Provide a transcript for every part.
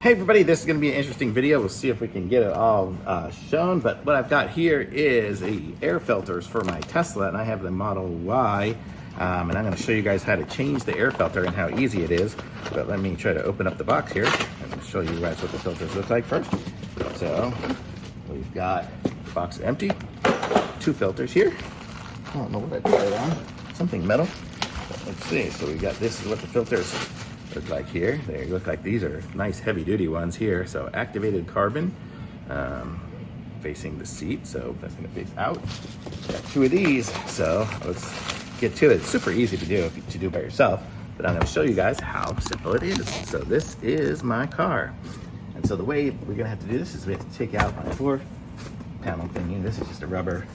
Hey everybody, this is going to be an interesting video. We'll see if we can get it all shown. But what I've got here is the air filters for my Tesla, and I have the Model Y. And I'm going to show you guys how to change the air filter and how easy it is. But let me try to open up the box here and show you guys what the filters look like first. So we've got the box empty, two filters here. I don't know what I put it on, something metal. But let's see. So we got, this is what the filters look like here. They look like these are nice heavy duty ones here. So activated carbon facing the seat, so that's going to face out. Got two of these, so let's get to it. It's super easy to do if you do by yourself, but I'm going to show you guys how simple it is. So this is my car, and so the way we're going to have to do this is we have to take out my floor panel thingy. This is just a rubber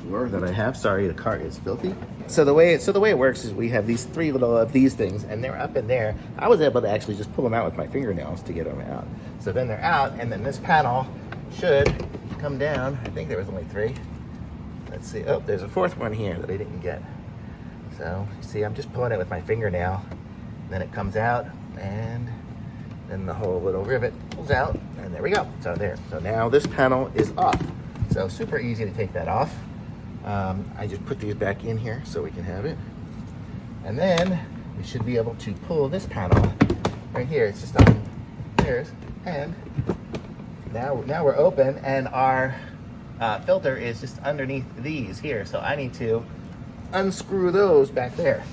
floor that I have. Sorry, the car is filthy. So the way it works is we have these three little of these things, and they're up in there. I was able to actually just pull them out with my fingernails to get them out. So then they're out, and then this panel should come down. I think there was only three. Let's see. Oh, there's a fourth one here that I didn't get. So you see, I'm just pulling it with my fingernail. Then it comes out, and then the whole little rivet pulls out, and there we go. So there. So now this panel is off. So super easy to take that off. I just put these back in here so we can have it. And then we should be able to pull this panel right here. It's just on there. And now we're open, and our filter is just underneath these here. So I need to unscrew those back there.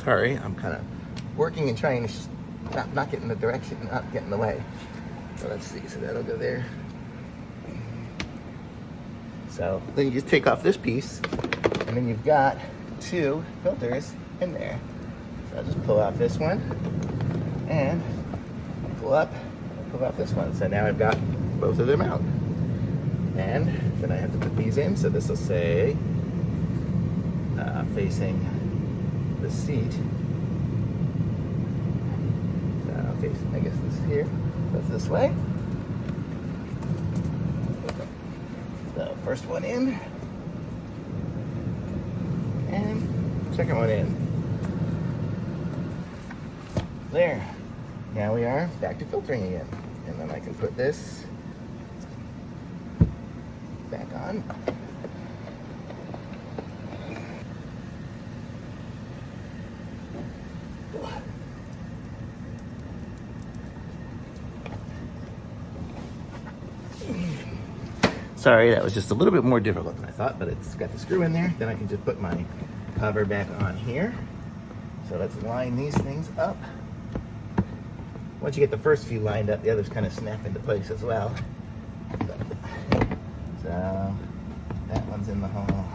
Sorry, I'm kind of working and trying to not get in the direction, not get in the way. So let's see, so that'll go there. So then you just take off this piece, and then you've got two filters in there. So I'll just pull off this one, and pull off this one. So now I've got both of them out. And then I have to put these in, so this will say facing the seat. I guess this here goes this way. So first one in, and second one in. There. Now we are back to filtering again. And then I can put this back on. Sorry, that was just a little bit more difficult than I thought, but it's got the screw in there. Then I can just put my cover back on here. So let's line these things up. Once you get the first few lined up, the others kind of snap into place as well. So that one's in the hole.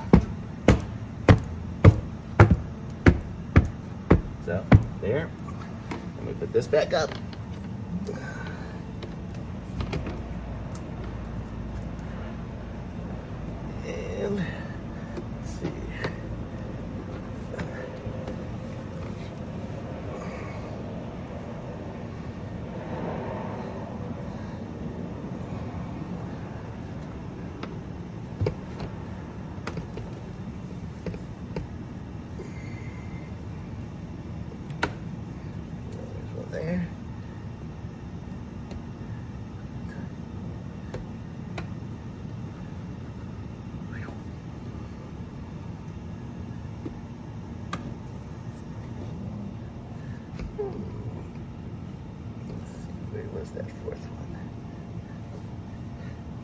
So there. Let me put this back up. Let's see. There's one there. Where was that fourth one?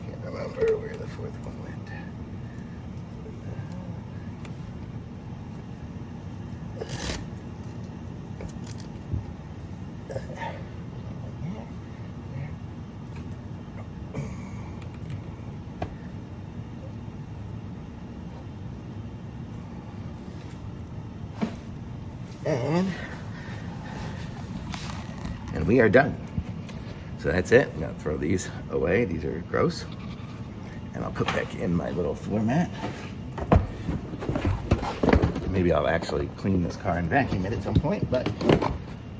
Can't remember where the fourth one went. And we are done. So that's it. I'm gonna throw these away. These are gross. And I'll put back in my little floor mat. Maybe I'll actually clean this car and vacuum it at some point, but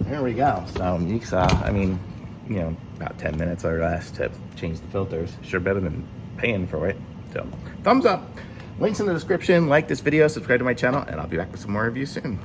there we go. So Euqada, I mean, you know, about 10 minutes or less to change the filters. Sure better than paying for it. So thumbs up. Links in the description. Like this video, subscribe to my channel, and I'll be back with some more reviews soon.